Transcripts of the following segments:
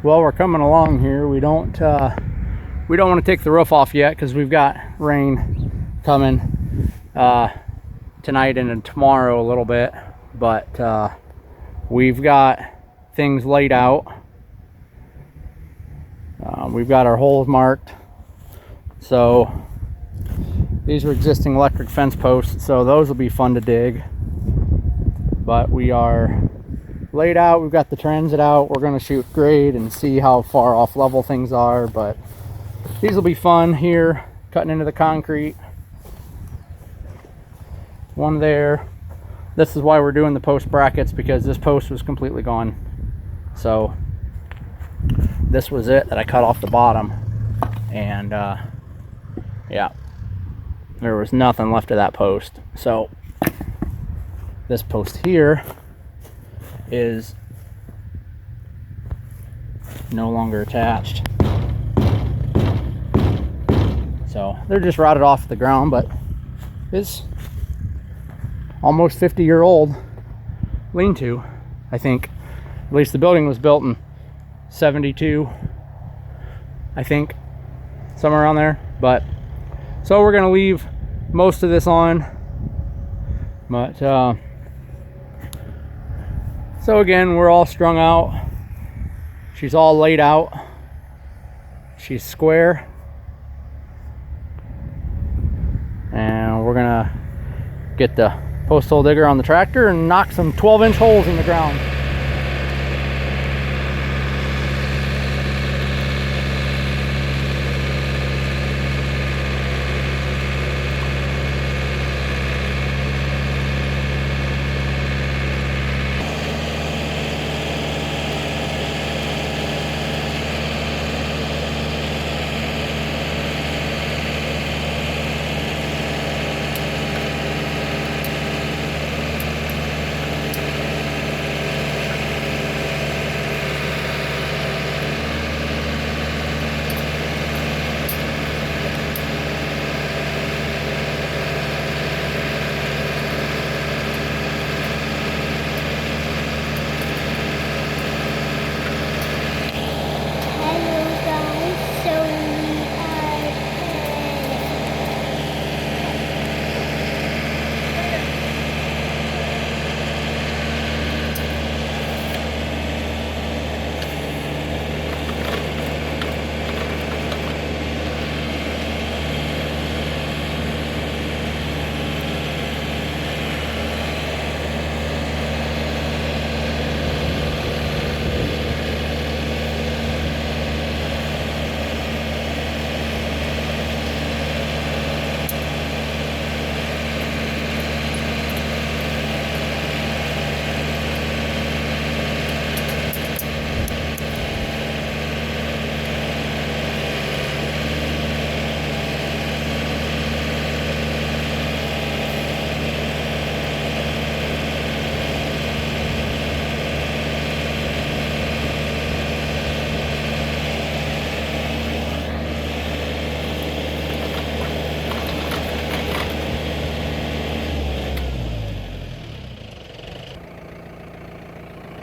Well, we're coming along here. We don't want to take the roof off yet because we've got rain coming tonight and tomorrow a little bit, but we've got things laid out. We've got our holes marked. So these are existing electric fence posts, so those will be fun to dig. But we are laid out. We've got the transit out. We're going to shoot grade and see how far off level things are, but these will be fun here, cutting into the concrete. One there. This is why we're doing the post brackets, because this post was completely gone. So this was it that I cut off the bottom, and yeah, there was nothing left of that post. So this post here is no longer attached. So they're just rotted off the ground, but it's almost 50-year-old lean-to, I think. At least the building was built in 72, I think, somewhere around there. But so we're gonna leave most of this on, but so again, we're all strung out. She's all laid out. She's square, and we're gonna get the post hole digger on the tractor and knock some 12-inch holes in the ground.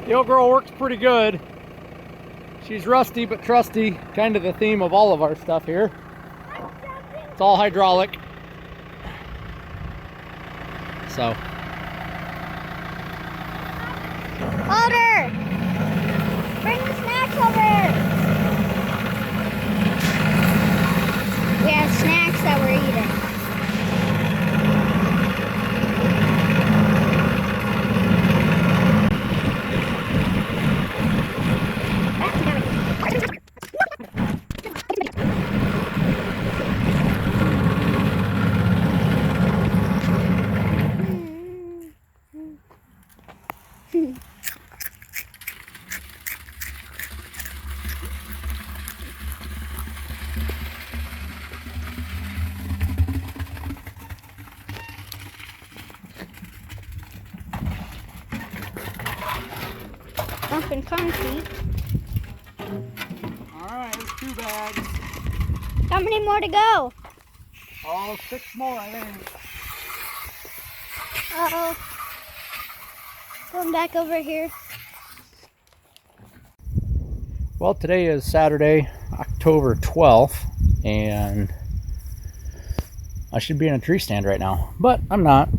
The old girl works pretty good. She's rusty but trusty, kind of the theme of all of our stuff here. It's all hydraulic. So. Order! Bring the snacks over! We have snacks that we're eating. Dumping concrete. Alright, there's 2 bags. How many more to go? Oh, 6 more, I think. Uh-oh. Going back over here. Well, today is Saturday, October 12th, and I should be in a tree stand right now, but I'm not.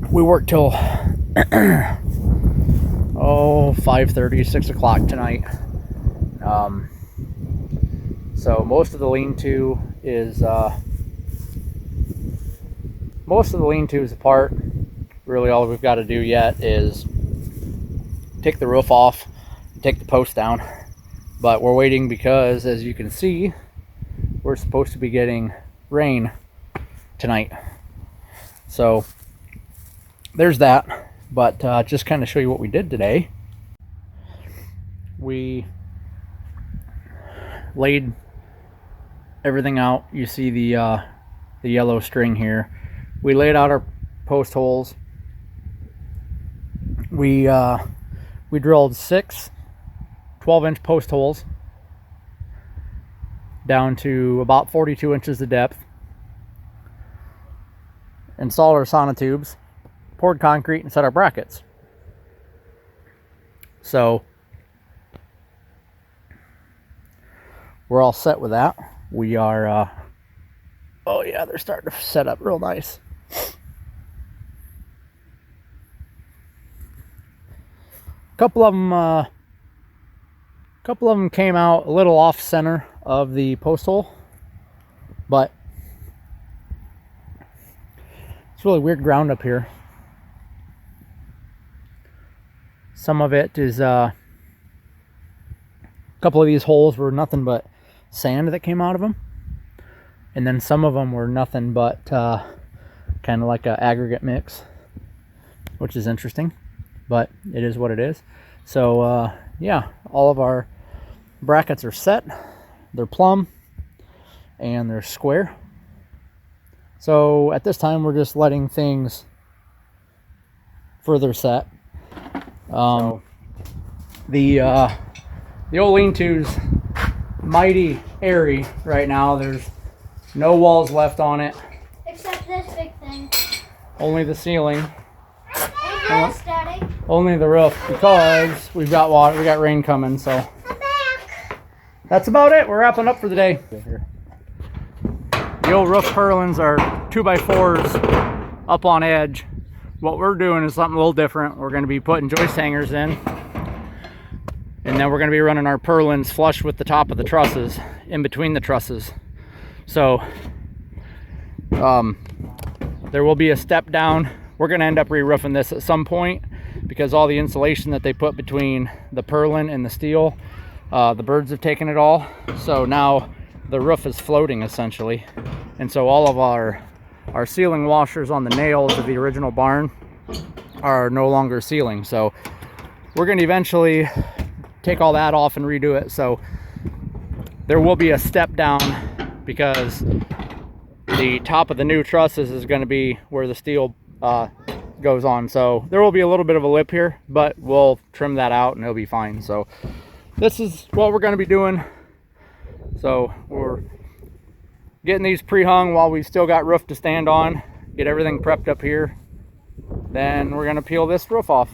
We work till 5:30, 6 o'clock tonight. So most of the lean-to is apart. Really, all we've got to do yet is take the roof off, take the post down. But we're waiting because, as you can see, we're supposed to be getting rain tonight. So there's that. But just kind of show you what we did today. We laid everything out. You see the yellow string here. We laid out our post holes. We drilled 6 12-inch post holes down to about 42 inches of depth. Installed our sonotubes, poured concrete, and set our brackets. So we're all set with that. We are oh yeah, they're starting to set up real nice. A couple of them came out a little off center of the post hole, but it's really weird ground up here. Some of it is a couple of these holes were nothing but sand that came out of them, and then some of them were nothing but kind of like an aggregate mix, which is interesting, but it is what it is. So yeah, all of our brackets are set. They're plumb and they're square. So at this time we're just letting things further set. The old lean-to's mighty airy right now. There's no walls left on it. Except this big thing. Only the ceiling. Yes, Daddy. Only the roof, because we've got water, we got rain coming, so I'm back. that's about it. We're wrapping up for the day. The old roof purlins are 2x4s up on edge. What we're doing is something a little different. We're going to be putting joist hangers in, and then we're going to be running our purlins flush with the top of the trusses, in between the trusses. So there will be a step down. We're going to end up re-roofing this at some point, because all the insulation that they put between the purlin and the steel, the birds have taken it all. So now the roof is floating essentially, and so all of our sealing washers on the nails of the original barn are no longer sealing. So we're going to eventually take all that off and redo it. So there will be a step down, because the top of the new trusses is going to be where the steel goes on. So there will be a little bit of a lip here, but we'll trim that out and it'll be fine. So this is what we're going to be doing. So we're getting these pre-hung while we've still got roof to stand on, get everything prepped up here. Then we're going to peel this roof off.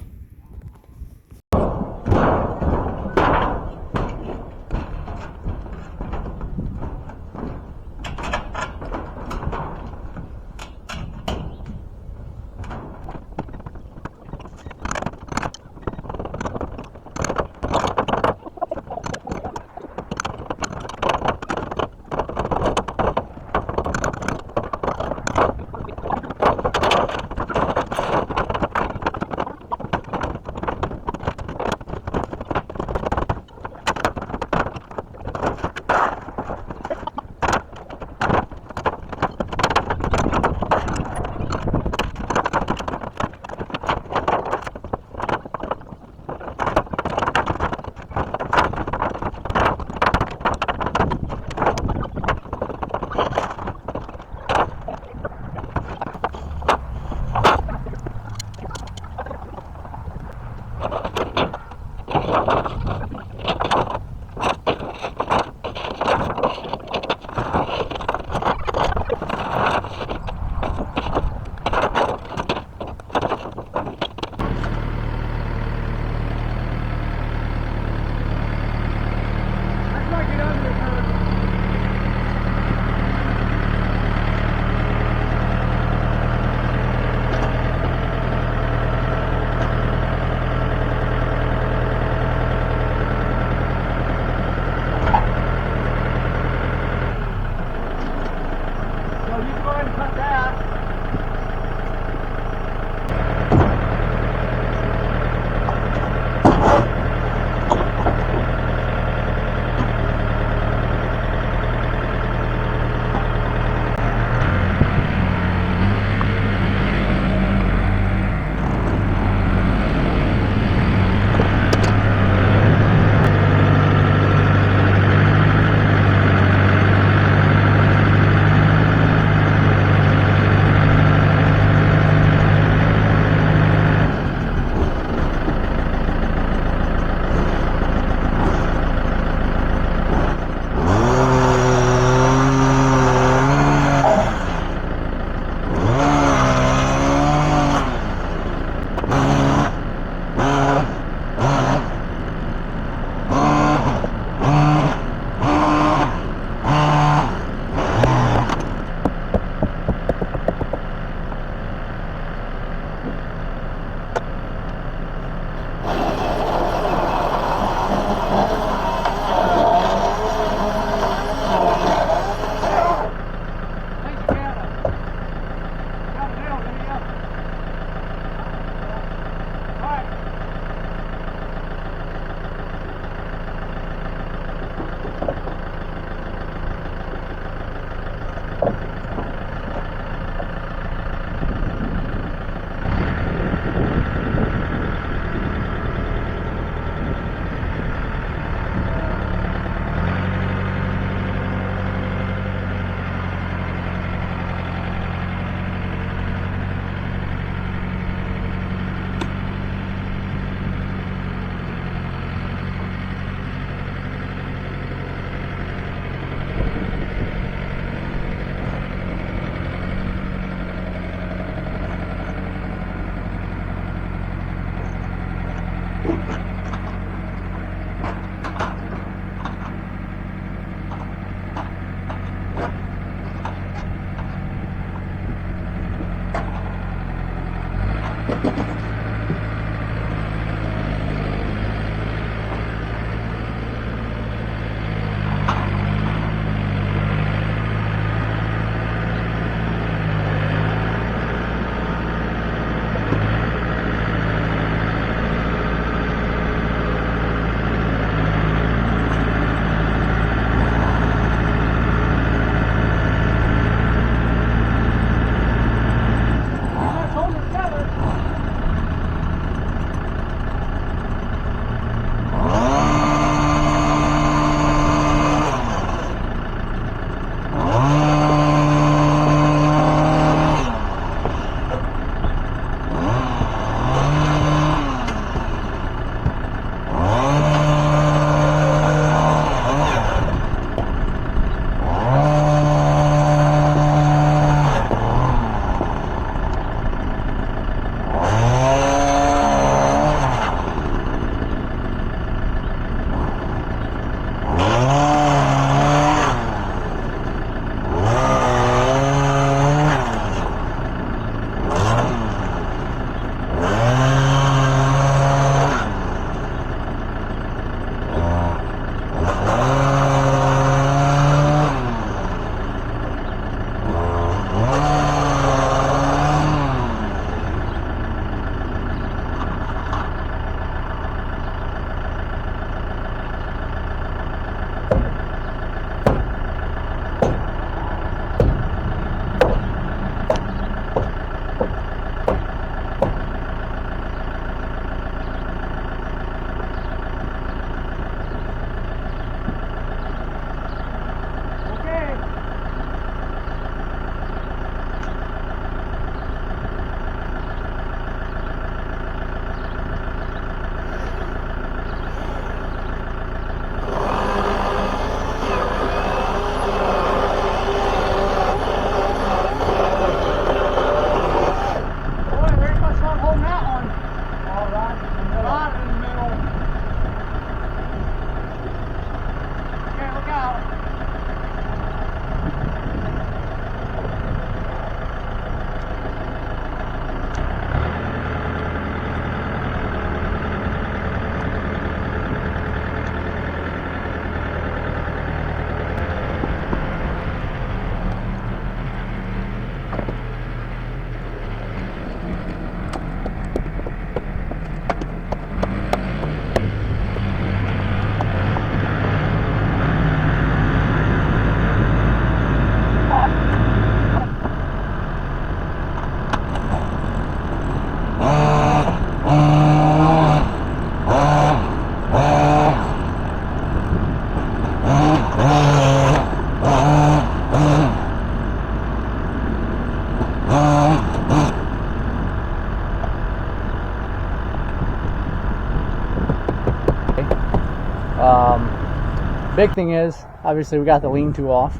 Big thing is, obviously we got the lean-to off.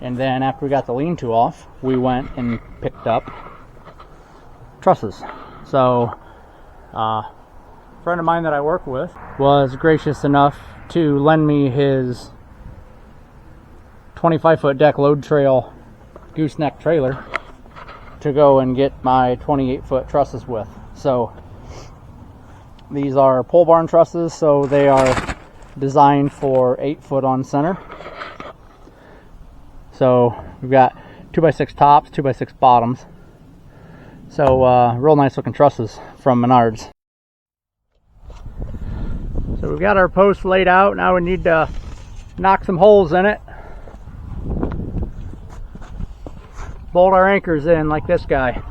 And then after we got the lean-to off, we went and picked up trusses. So, a friend of mine that I work with was gracious enough to lend me his 25-foot deck load trail gooseneck trailer to go and get my 28-foot trusses with. So, these are pole barn trusses, so they are designed for 8-foot on center. So we've got 2x6 tops, 2x6 bottoms. So real nice looking trusses from Menards. So we've got our post laid out. Now we need to knock some holes in it. Bolt our anchors in like this guy.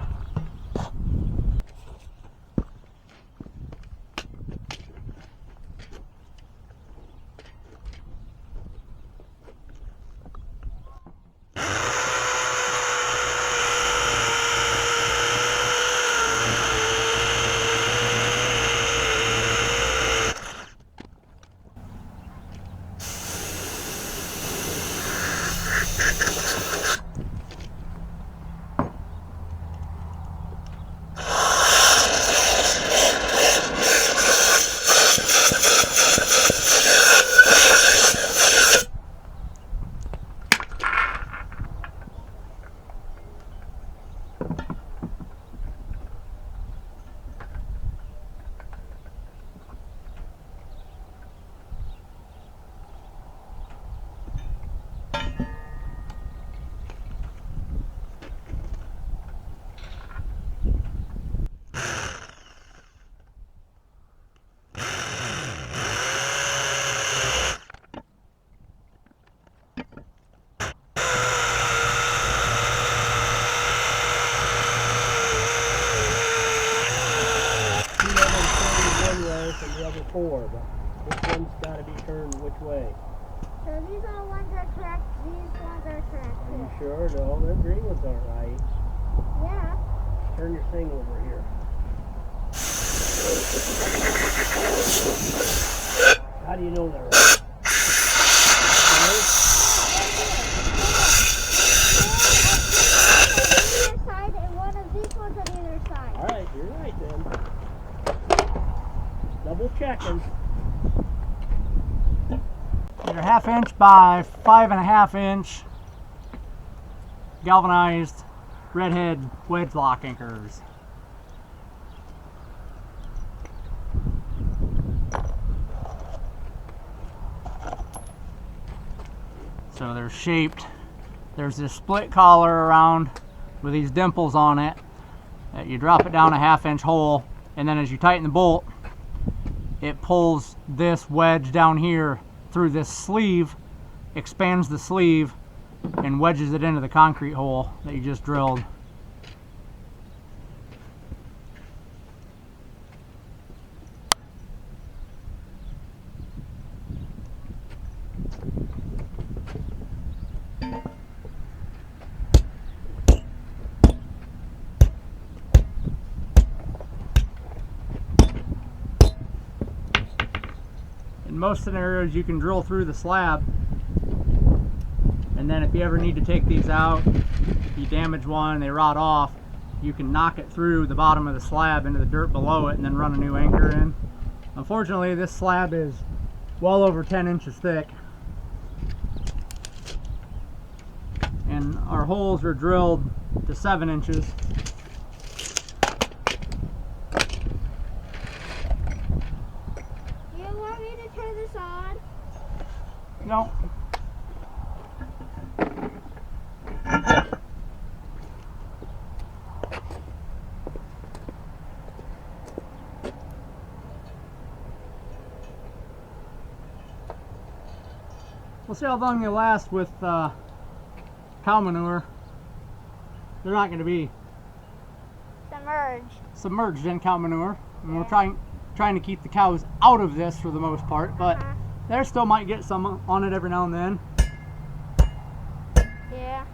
Four, but this one's got to be turned which way? So these are the ones that are correct, these ones are correct Are you too. sure? No, the green ones aren't right. Yeah. Turn your thing over here. How do you know they're right? Side and one of these ones on either side. Alright, you're right then. Double checking. They're 1/2 inch by 5.5 inch galvanized redhead wedge lock anchors. So they're shaped. There's this split collar around with these dimples on it. You drop it down a 1/2 inch hole, and then as you tighten the bolt, it pulls this wedge down here through this sleeve, expands the sleeve, and wedges it into the concrete hole that you just drilled. In most scenarios, you can drill through the slab, and then if you ever need to take these out, you damage one, they rot off, you can knock it through the bottom of the slab into the dirt below it and then run a new anchor in. Unfortunately, this slab is well over 10 inches thick, and our holes are drilled to 7 inches. No. We'll see how long they last with cow manure. They're not going to be submerged in cow manure. And we're trying to keep the cows out of this for the most part, but there still might get some on it every now and then. Yeah.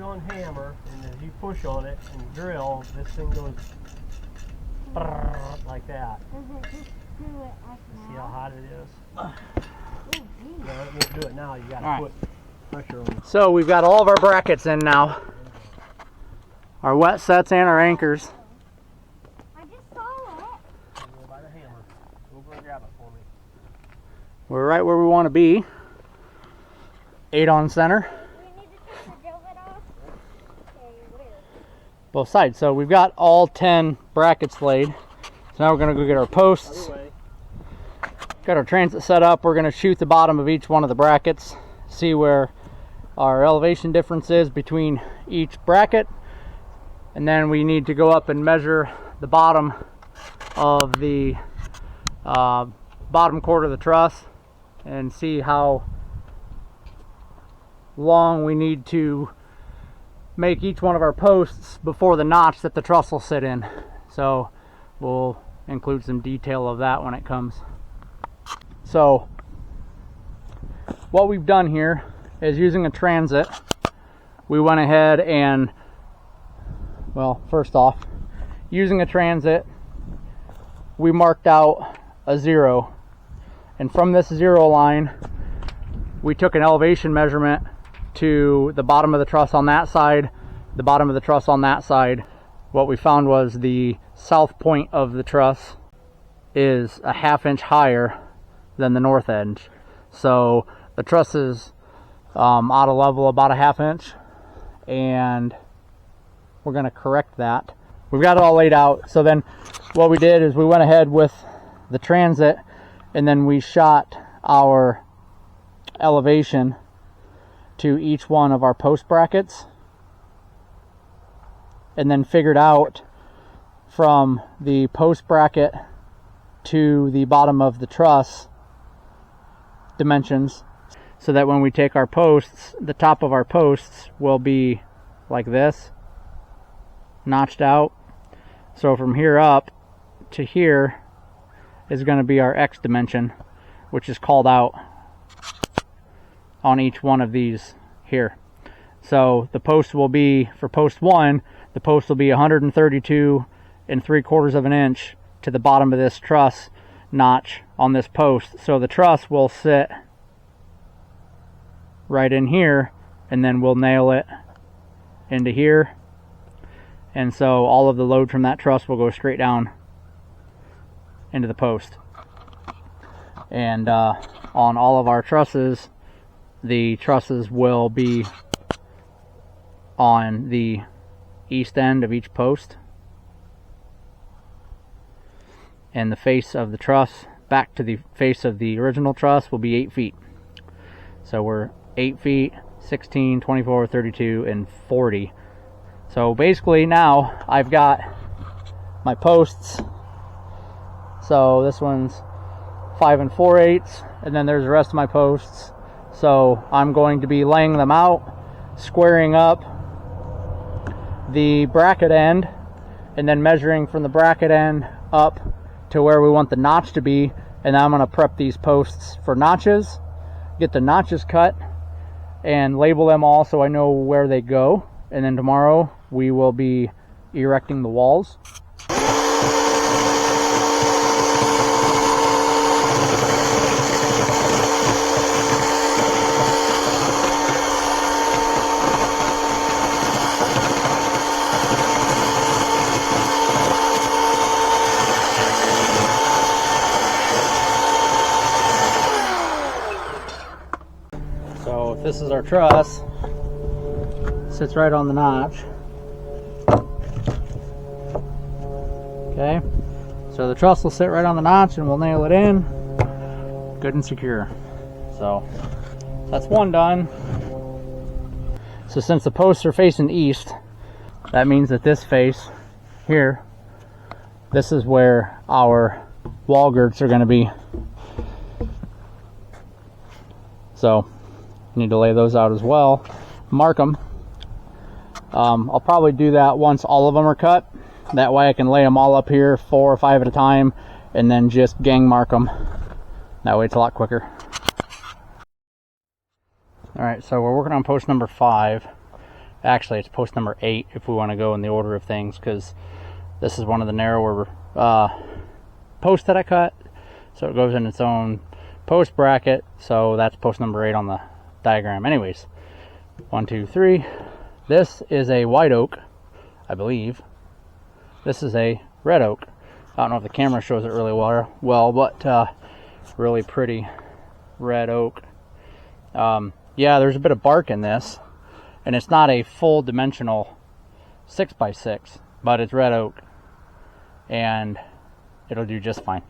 on hammer, and as you push on it and drill, this thing goes like that. See how hot it is? No, it won't do it now. You got to put pressure on it. So we've got all of our brackets in now. Our wet sets and our anchors. I just saw it. Go by the hammer. Go over and grab it for me. We're right where we want to be. 8 on center. Do we need to take the drill bit off? Okay, where? Both sides. So we've got all 10 brackets laid. So now we're going to go get our posts. Other way. Got our transit set up. We're going to shoot the bottom of each one of the brackets, see where our elevation difference is between each bracket, and then we need to go up and measure the bottom of the bottom quarter of the truss and see how long we need to make each one of our posts before the notch that the truss will sit in. So we'll include some detail of that when it comes. So what we've done here is, using a transit, we went ahead and, well, first off, using a transit, we marked out a 0, and from this 0 line we took an elevation measurement to the bottom of the truss on that side, the bottom of the truss on that side. What we found was the south point of the truss is a 1/2 inch higher than the north edge. So the truss is out of level about a 1/2 inch, and we're going to correct that. We've got it all laid out. So then what we did is we went ahead with the transit, and then we shot our elevation to each one of our post brackets, and then figured out from the post bracket to the bottom of the truss dimensions, so that when we take our posts, the top of our posts will be like this, notched out. So from here up to here is going to be our X dimension, which is called out on each one of these here. So the post will be, for post 1, the post will be 132 3/4 of an inch to the bottom of this truss notch on this post. So the truss will sit right in here, and then we'll nail it into here, and so all of the load from that truss will go straight down into the post. And on all of our trusses, the trusses will be on the east end of each post, and the face of the truss back to the face of the original truss will be 8 feet. So we're 8 feet, 16, 24, 32, and 40. So basically now I've got my posts. So this one's 5 4/8, and then there's the rest of my posts. So I'm going to be laying them out, squaring up the bracket end, and then measuring from the bracket end up to where we want the notch to be. And I'm going to prep these posts for notches, get the notches cut, and label them all so I know where they go. And then tomorrow we will be erecting the walls. So if this is our truss, sits right on the notch. Okay, so the truss will sit right on the notch, and we'll nail it in good and secure. So that's one done. So since the posts are facing east, that means that this face here, this is where our wall girts are going to be. So need to lay those out as well, mark them. I'll probably do that once all of them are cut. That way I can lay them all up here 4 or 5 at a time, and then just gang mark them. That way it's a lot quicker. Alright, so we're working on post number 5. Actually, it's post number 8 if we want to go in the order of things, because this is one of the narrower posts that I cut. So it goes in its own post bracket. So that's post number 8 on the diagram. Anyways, 1, 2, 3. This is a white oak, I believe. This is a red oak. I don't know if the camera shows it really well, but really pretty red oak. Yeah, there's a bit of bark in this, and it's not a full dimensional 6x6, but it's red oak, and it'll do just fine.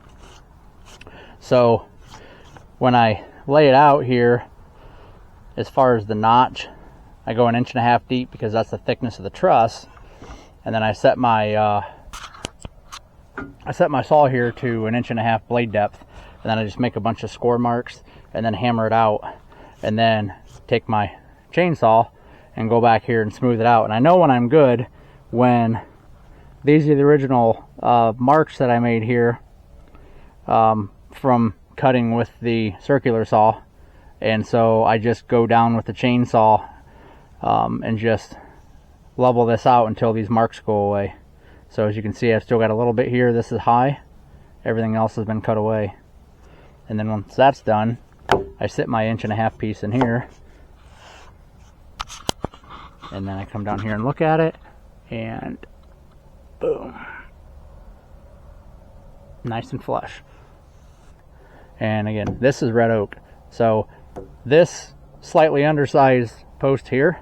So when I lay it out here, as far as the notch, I go 1.5 inches deep because that's the thickness of the truss, and then I set my saw here to 1.5 inches blade depth, and then I just make a bunch of score marks and then hammer it out, and then take my chainsaw and go back here and smooth it out. And I know when I'm good when these are the original marks that I made here from cutting with the circular saw, and so I just go down with the chainsaw and just level this out until these marks go away. So as you can see, I've still got a little bit here. This is high. Everything else has been cut away. And then once that's done, I sit my 1.5 inch piece in here, and then I come down here and look at it, and boom, nice and flush. And again, this is red oak. So this slightly undersized post here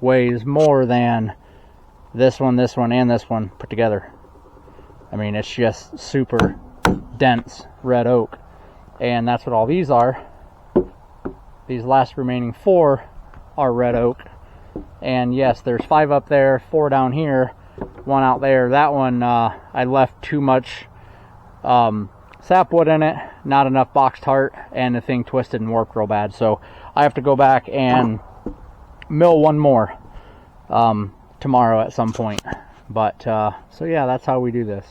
weighs more than this one, and this one put together. I mean, it's just super dense red oak, and that's what all these are. These last remaining 4 are red oak, and yes, there's 5 up there, 4 down here, 1 out there. That one I left too much sapwood in it, not enough boxed heart, and the thing twisted and warped real bad. So I have to go back and mill 1 more tomorrow at some point. But so yeah, that's how we do this.